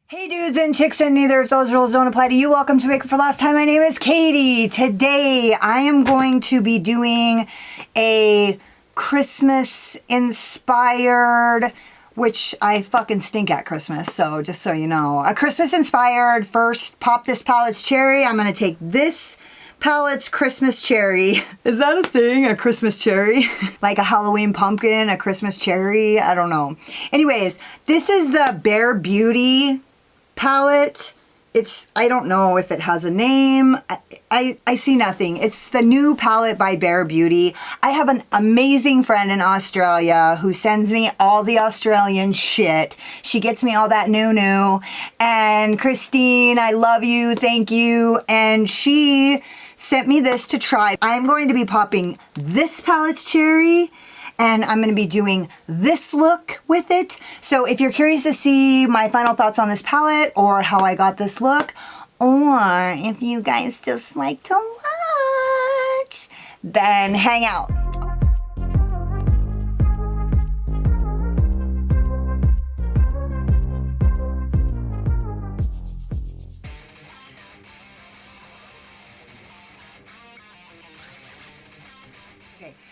Hey dudes and chicks, and neither of those rules don't apply to you. Welcome to Makeup for Last Time. My name is Katie. Today I am going to be doing a Christmas inspired, which I fucking stink at Christmas, so just so you know. A Christmas inspired first Pop This Palette's Cherry. I'm going to take this palette's Christmas cherry. Is that a thing? A Christmas cherry? Like a Halloween pumpkin, a Christmas cherry? I don't know. Anyways, this is the Bare Beauty palette. I don't know if it has a name. I see nothing. It's the new palette by Bare Beauty. I have an amazing friend in Australia who sends me all the Australian shit. She gets me all that new. And Christine, I love you. Thank you. And she sent me this to try. I'm going to be popping this palette's cherry, and I'm going to be doing this look with it. So if you're curious to see my final thoughts on this palette or how I got this look, or if you guys just like to watch, then hang out.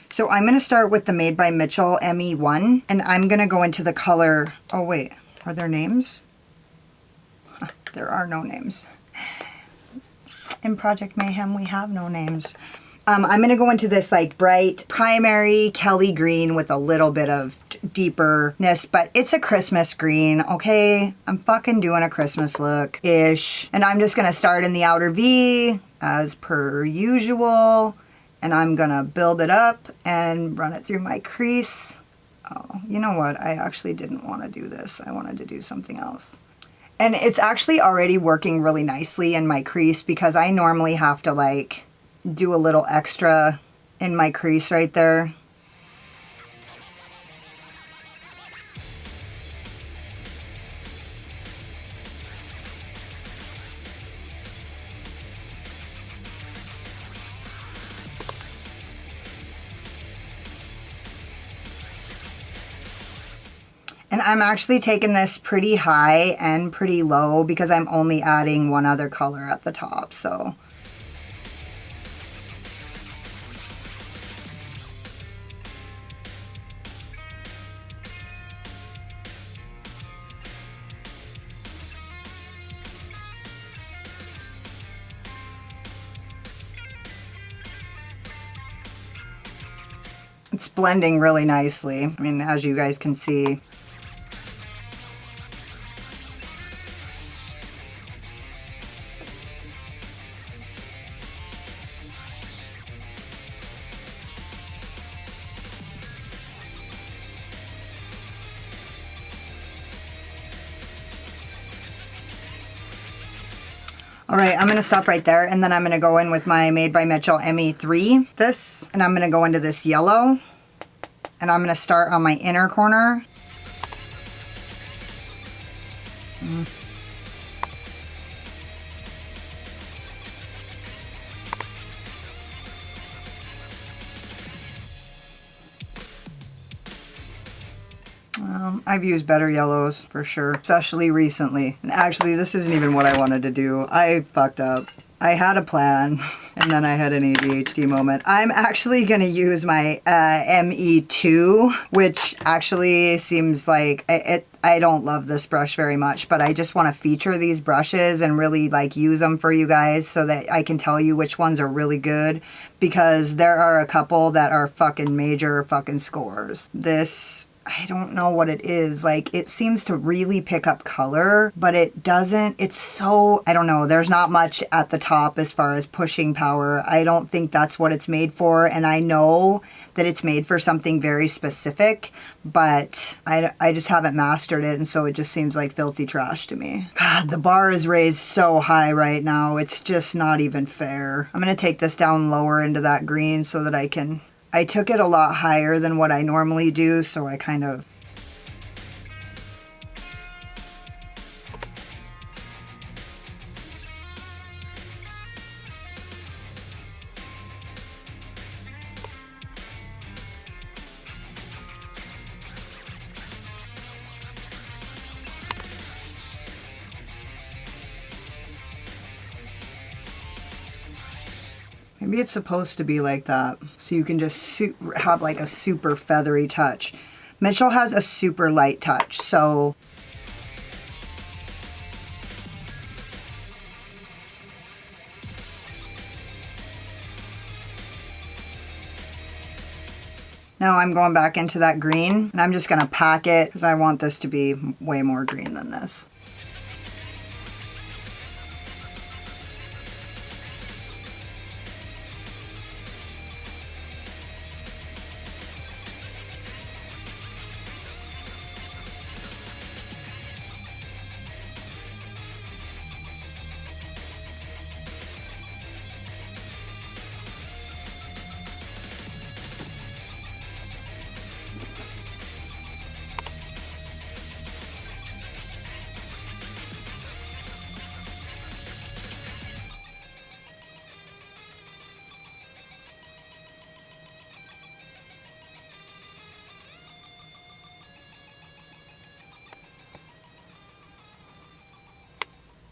So I'm going to start with the Made by Mitchell ME1, and I'm going to go into the color, oh wait, are there names? Huh, there are no names. In Project Mayhem, we have no names. I'm going to go into this like bright primary Kelly green with a little bit of deeperness, but it's a Christmas green, okay? I'm fucking doing a Christmas look-ish. And I'm just going to start in the outer V as per usual. And I'm gonna build it up and run it through my crease. Oh, you know what? I actually didn't want to do this. I wanted to do something else. And it's actually already working really nicely in my crease because I normally have to like do a little extra in my crease right there. And I'm actually taking this pretty high and pretty low because I'm only adding one other color at the top, so. It's blending really nicely. I mean, as you guys can see. All right, I'm gonna stop right there, and then I'm gonna go in with my Made by Mitchell ME3, this, and I'm gonna go into this yellow, and I'm gonna start on my inner corner. I've used better yellows for sure, especially recently. And actually, this isn't even what I wanted to do. I fucked up. I had a plan, and then I had an ADHD moment. I'm actually going to use my ME2, which actually seems like I don't love this brush very much, but I just want to feature these brushes and really like use them for you guys so that I can tell you which ones are really good, because there are a couple that are fucking major fucking scores. This, I don't know what it is. Like, it seems to really pick up color, but it doesn't. It's so, I don't know. There's not much at the top as far as pushing power. I don't think that's what it's made for. And I know that it's made for something very specific, but I just haven't mastered it. And so it just seems like filthy trash to me. God, the bar is raised so high right now. It's just not even fair. I'm going to take this down lower into that green so that I took it a lot higher than what I normally do, so I kind of Maybe it's supposed to be like that, so you can just have like a super feathery touch. Mitchell has a super light touch, so now I'm going back into that green, and I'm just gonna pack it because I want this to be way more green than this.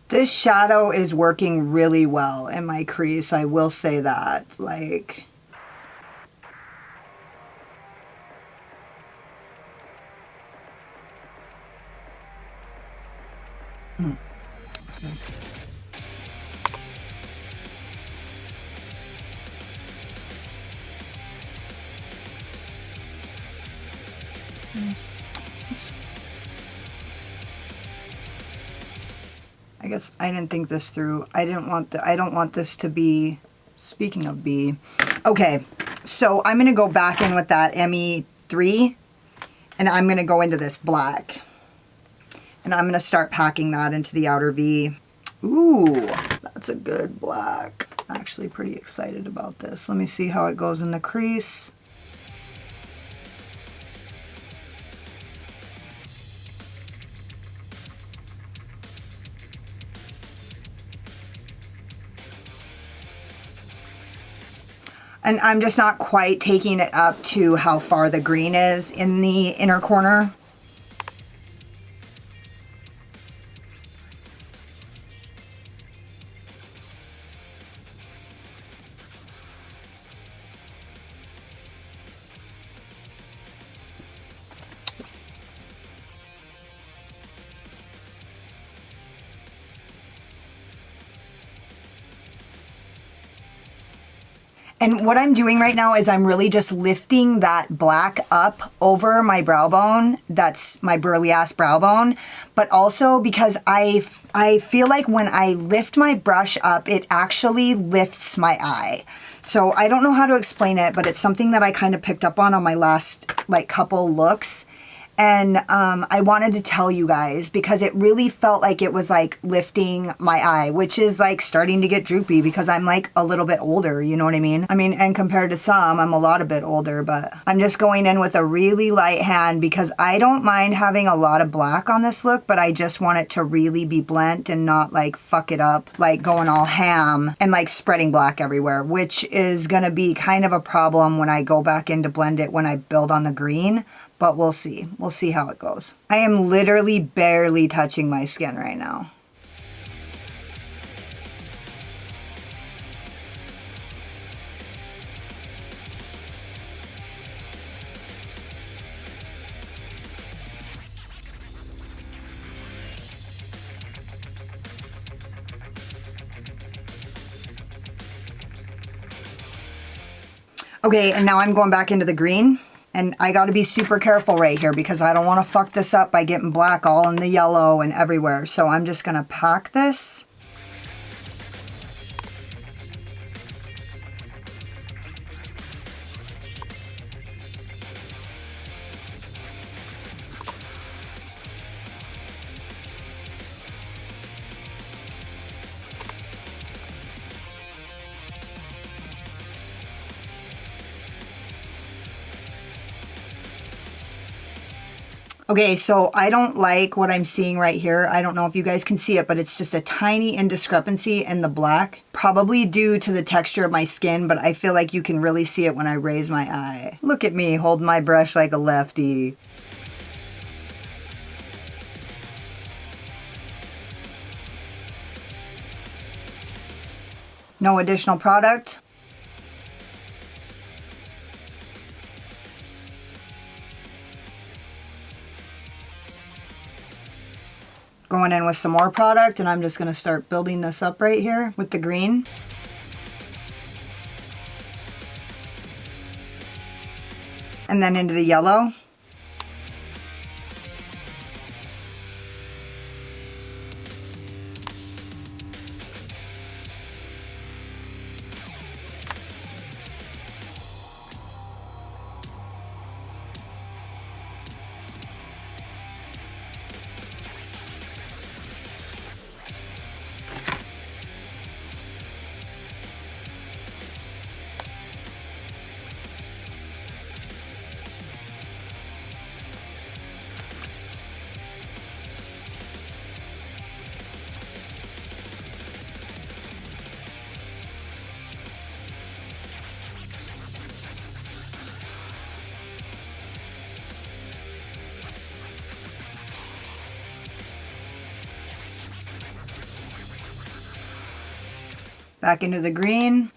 This shadow is working really well in my crease, I will say that. Like, I guess I didn't think this through. I don't want this to be, speaking of B. Okay, so I'm gonna go back in with that ME3, and I'm gonna go into this black. And I'm gonna start packing that into the outer V. Ooh, that's a good black. I'm actually pretty excited about this. Let me see how it goes in the crease. And I'm just not quite taking it up to how far the green is in the inner corner. And what I'm doing right now is I'm really just lifting that black up over my brow bone. That's my burly ass brow bone. But also because I feel like when I lift my brush up, it actually lifts my eye. So I don't know how to explain it, but it's something that I kind of picked up on my last like couple looks. And I wanted to tell you guys because it really felt like it was like lifting my eye, which is like starting to get droopy because I'm like a little bit older, you know what I mean? I mean, and compared to some, I'm a lot a bit older, but I'm just going in with a really light hand because I don't mind having a lot of black on this look, but I just want it to really be blent and not like fuck it up, like going all ham and like spreading black everywhere, which is gonna be kind of a problem when I go back in to blend it when I build on the green. But we'll see. We'll see how it goes. I am literally barely touching my skin right now. Okay, and now I'm going back into the green. And I got to be super careful right here because I don't want to fuck this up by getting black all in the yellow and everywhere. So I'm just going to pack this. Okay, so I don't like what I'm seeing right here. I don't know if you guys can see it, but it's just a tiny indiscrepancy in the black. Probably due to the texture of my skin, but I feel like you can really see it when I raise my eye. Look at me holding my brush like a lefty. No additional product. going in with some more product, and I'm just going to start building this up right here with the green. And then into the yellow. Back into the green.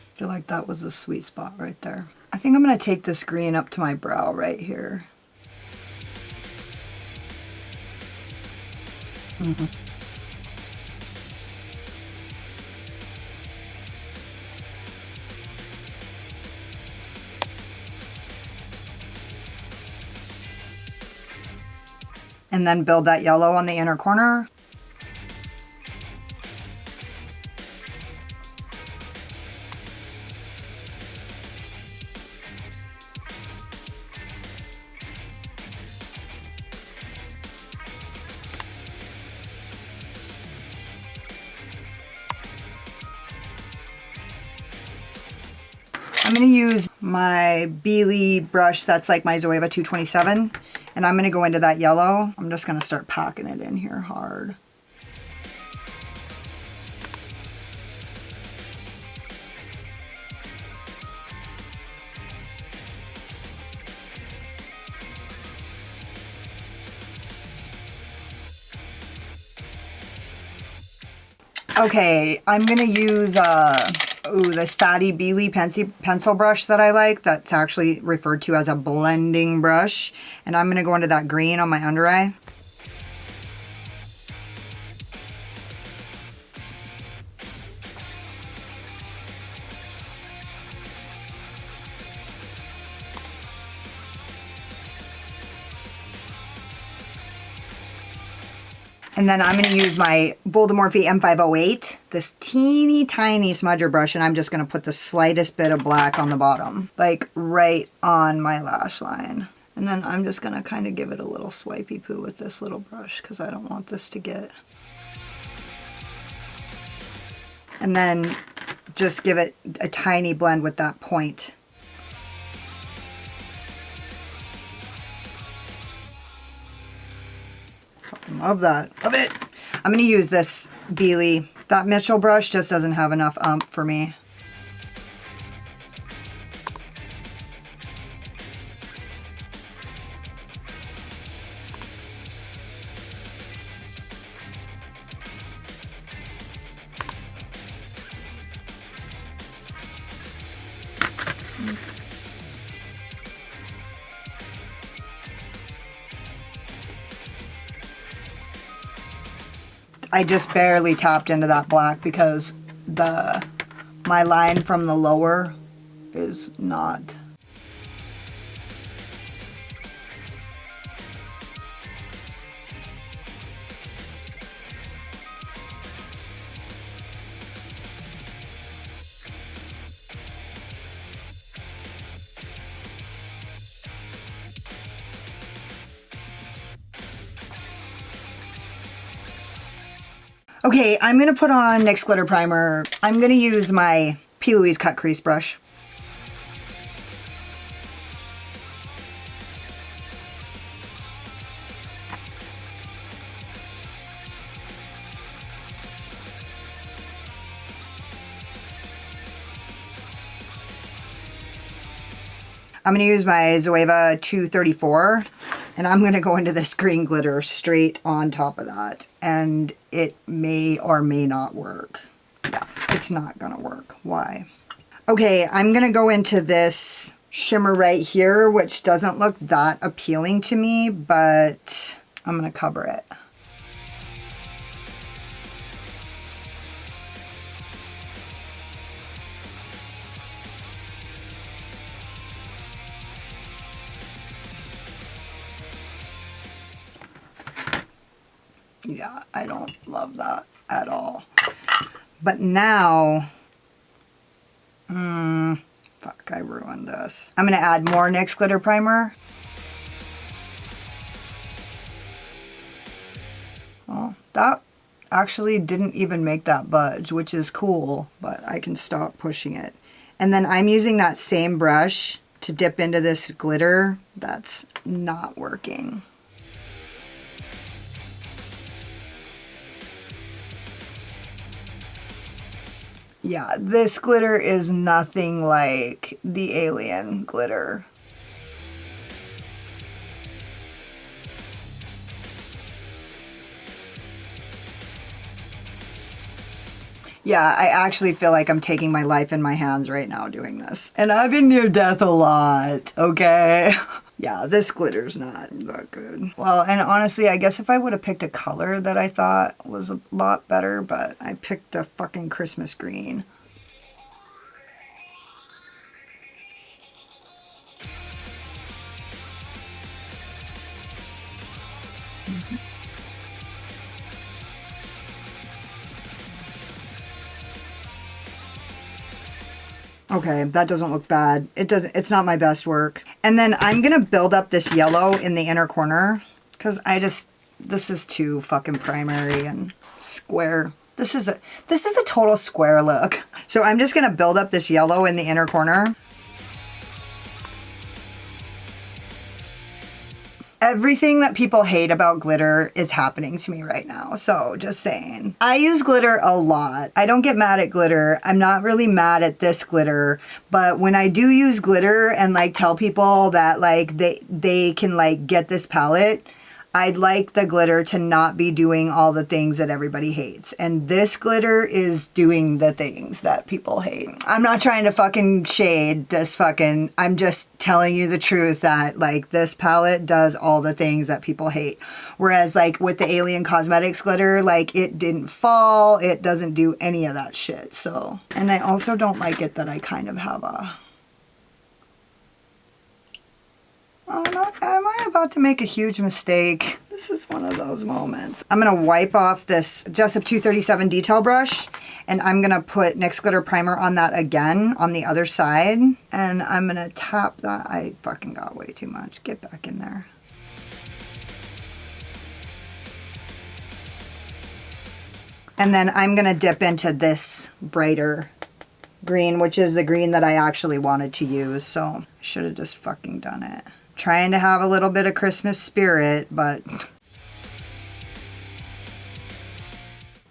I feel like that was a sweet spot right there. I think I'm going to take this green up to my brow right here. And then build that yellow on the inner corner. I'm going to use my Beauty brush that's like my Zoeva 227, and I'm going to go into that yellow. I'm just going to start packing it in here hard. Okay, I'm going to use this Fatty Beauty pencil brush that I like. That's actually referred to as a blending brush. And I'm going to go into that green on my under eye. And then I'm going to use my Voldemorphe M508, this teeny tiny smudger brush, and I'm just going to put the slightest bit of black on the bottom, like right on my lash line. And then I'm just going to kind of give it a little swipey poo with this little brush because I don't want this to get... And then just give it a tiny blend with that point. Love that. Love it. I'm going to use this Beauty. That Mitchell brush just doesn't have enough umph for me. I just barely tapped into that black because my line from the lower is not. Okay, I'm going to put on NYX Glitter Primer. I'm going to use my P. Louise Cut Crease brush. I'm going to use my Zoeva 234. And I'm going to go into this green glitter straight on top of that. And it may or may not work. Yeah, it's not going to work. Why? Okay, I'm going to go into this shimmer right here, which doesn't look that appealing to me, but I'm going to cover it. Yeah, I don't love that at all. But now, fuck, I ruined this. I'm going to add more NYX glitter primer. Oh, that actually didn't even make that budge, which is cool, but I can stop pushing it. And then I'm using that same brush to dip into this glitter. That's not working. Yeah, this glitter is nothing like the alien glitter. Yeah, I actually feel like I'm taking my life in my hands right now doing this. And I've been near death a lot, okay? Yeah, this glitter's not that good. Well, and honestly, I guess if I would have picked a color that I thought was a lot better, but I picked the fucking Christmas green. Okay, that doesn't look bad. It's not my best work. And then I'm gonna build up this yellow in the inner corner because this is too fucking primary and square. This is a total square look. So I'm just gonna build up this yellow in the inner corner. Everything that people hate about glitter is happening to me right now. So just saying. I use glitter a lot. I don't get mad at glitter. I'm not really mad at this glitter. But when I do use glitter and like tell people that like they can like get this palette, I'd like the glitter to not be doing all the things that everybody hates. And this glitter is doing the things that people hate. I'm not trying to fucking shade this fucking, I'm just telling you the truth that like this palette does all the things that people hate. Whereas like with the Alien Cosmetics glitter, like it didn't fall, it doesn't do any of that shit. So, and I also don't like it that I kind of have a, oh no, am I about to make a huge mistake? This is one of those moments. I'm gonna wipe off this Jessup 237 detail brush and I'm gonna put NYX glitter primer on that again on the other side. And I'm gonna tap that. I fucking got way too much. Get back in there. And then I'm gonna dip into this brighter green, which is the green that I actually wanted to use. So I should have just fucking done it. Trying to have a little bit of Christmas spirit, but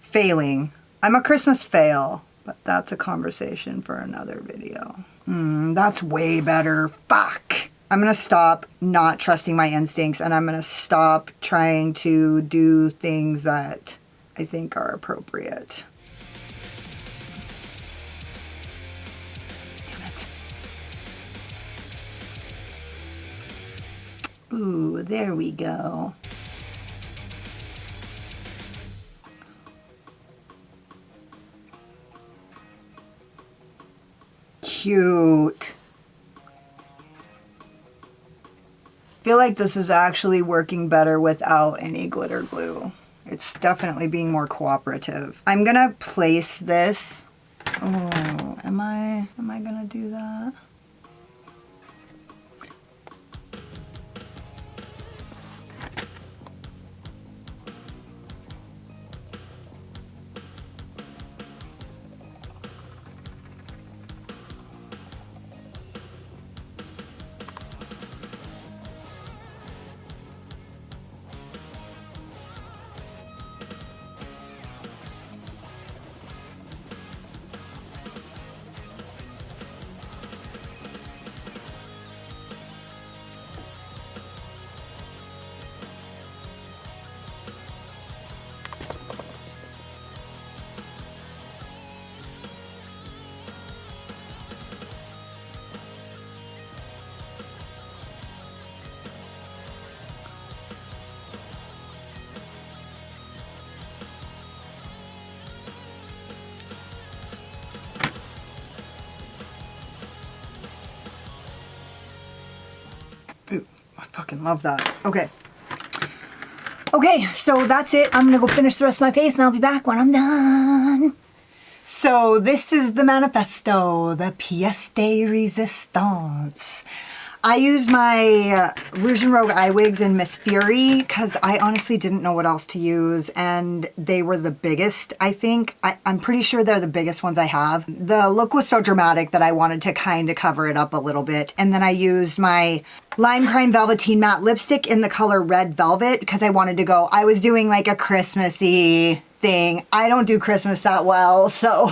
failing. I'm a Christmas fail, but that's a conversation for another video. That's way better. Fuck. I'm gonna stop not trusting my instincts and I'm gonna stop trying to do things that I think are appropriate. Ooh, there we go. Cute. I feel like this is actually working better without any glitter glue. It's definitely being more cooperative. I'm gonna place this. Oh, am I gonna do that? I fucking love that. Okay. Okay, so that's it. I'm gonna go finish the rest of my face and I'll be back when I'm done. So this is the manifesto, the pièce de résistance. I used my Rouge and Rogue eye wigs in Miss Fury because I honestly didn't know what else to use, and they were the biggest, I think. I'm pretty sure they're the biggest ones I have. The look was so dramatic that I wanted to kind of cover it up a little bit. And then I used my Lime Crime Velveteen Matte Lipstick in the color Red Velvet because I wanted to go, I was doing like a Christmassy thing. I don't do Christmas that well, so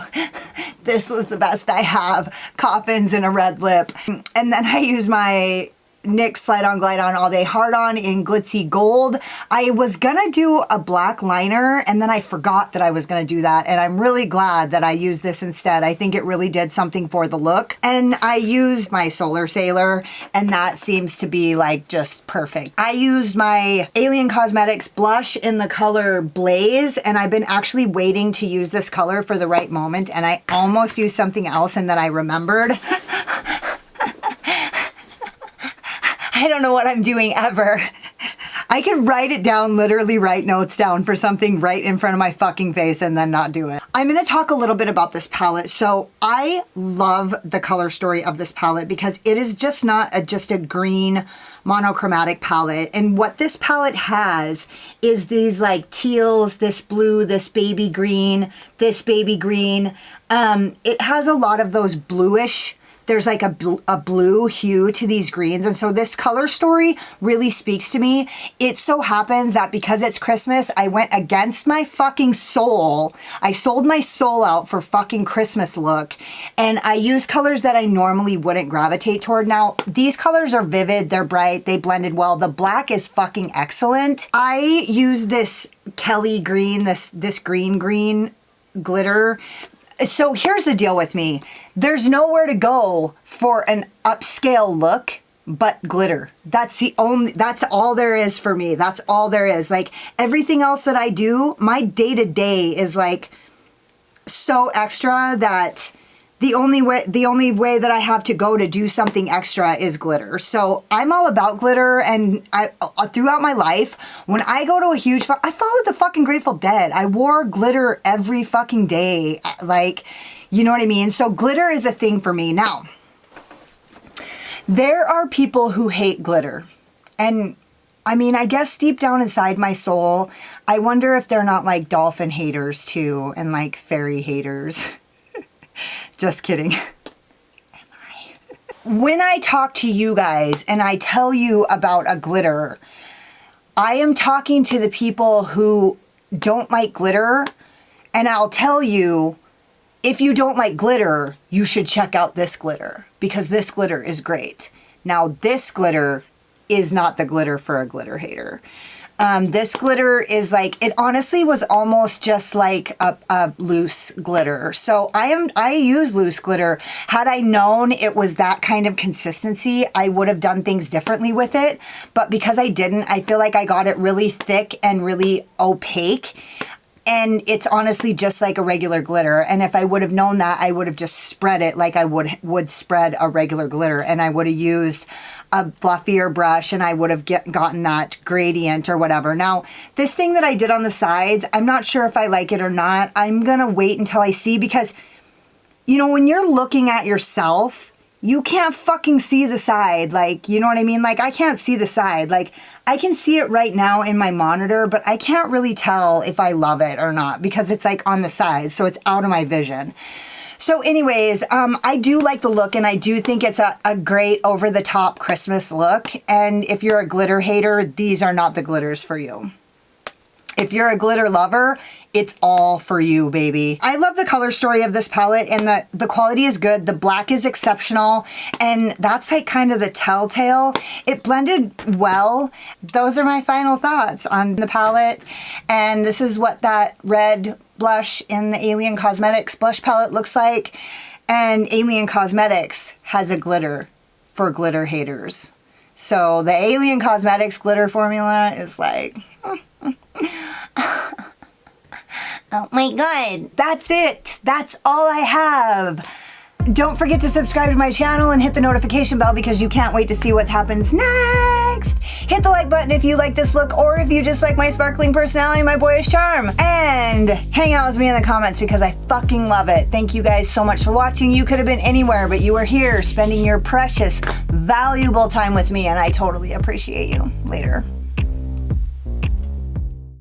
this was the best I have. Coffins and a red lip. And then I use my NYX Slide On Glide On All Day Hard On in Glitzy Gold. I was gonna do a black liner and then I forgot that I was gonna do that, and I'm really glad that I used this instead. I think it really did something for the look. And I used my Solar Sailor, and that seems to be like just perfect. I used my Alien Cosmetics blush in the color Blaze, and I've been actually waiting to use this color for the right moment, and I almost used something else and then I remembered. I don't know what I'm doing ever. I can write it down, literally write notes down for something right in front of my fucking face and then not do it. I'm gonna talk a little bit about this palette. So I love the color story of this palette because it is just not just a green monochromatic palette. And what this palette has is these like teals, this blue, this baby green, this baby green. It has a lot of those bluish, there's like a blue hue to these greens. And so this color story really speaks to me. It so happens that because it's Christmas, I went against my fucking soul. I sold my soul out for fucking Christmas look. And I used colors that I normally wouldn't gravitate toward. Now, these colors are vivid, they're bright, they blended well. The black is fucking excellent. I use this Kelly green, this green glitter. So here's the deal with me. There's nowhere to go for an upscale look but glitter. That's all there is for me. That's all there is. Like everything else that I do, my day-to-day is like so extra that the only way that I have to go to do something extra is glitter. So I'm all about glitter, and throughout my life, when I go to a huge, I followed the fucking Grateful Dead. I wore glitter every fucking day. Like, you know what I mean? So glitter is a thing for me. Now, there are people who hate glitter. And I mean, I guess deep down inside my soul, I wonder if they're not like dolphin haters too, and like fairy haters. Just kidding. Am I? When I talk to you guys and I tell you about a glitter, I am talking to the people who don't like glitter, and I'll tell you, if you don't like glitter, you should check out this glitter because this glitter is great. Now, this glitter is not the glitter for a glitter hater. This glitter is like, it honestly was almost just like a loose glitter. So I use loose glitter. Had I known it was that kind of consistency, I would have done things differently with it. But because I didn't, I feel like I got it really thick and really opaque. And it's honestly just like a regular glitter. And if I would have known that, I would have just spread it like I would spread a regular glitter. And I would have used a fluffier brush and I would have gotten that gradient or whatever. Now, this thing that I did on the sides, I'm not sure if I like it or not. I'm gonna wait until I see, because, you know, when you're looking at yourself, you can't fucking see the side. Like, you know what I mean? Like, I can't see the side. Like, I can see it right now in my monitor, but I can't really tell if I love it or not because it's like on the side, so it's out of my vision. So anyways, I do like the look, and I do think it's a great over-the-top Christmas look. And if you're a glitter hater, these are not the glitters for you. If you're a glitter lover, it's all for you, baby. I love the color story of this palette, and the quality is good. The black is exceptional, and that's like kind of the telltale. It blended well. Those are my final thoughts on the palette, and this is what that red blush in the Alien Cosmetics blush palette looks like. And Alien Cosmetics has a glitter for glitter haters. So the Alien Cosmetics glitter formula is like... Oh my God, that's it. That's all I have. Don't forget to subscribe to my channel and hit the notification bell because you can't wait to see what happens next. Hit the like button if you like this look, or if you just like my sparkling personality and my boyish charm. And hang out with me in the comments because I fucking love it. Thank you guys so much for watching. You could have been anywhere, but you were here spending your precious, valuable time with me, and I totally appreciate you. Later.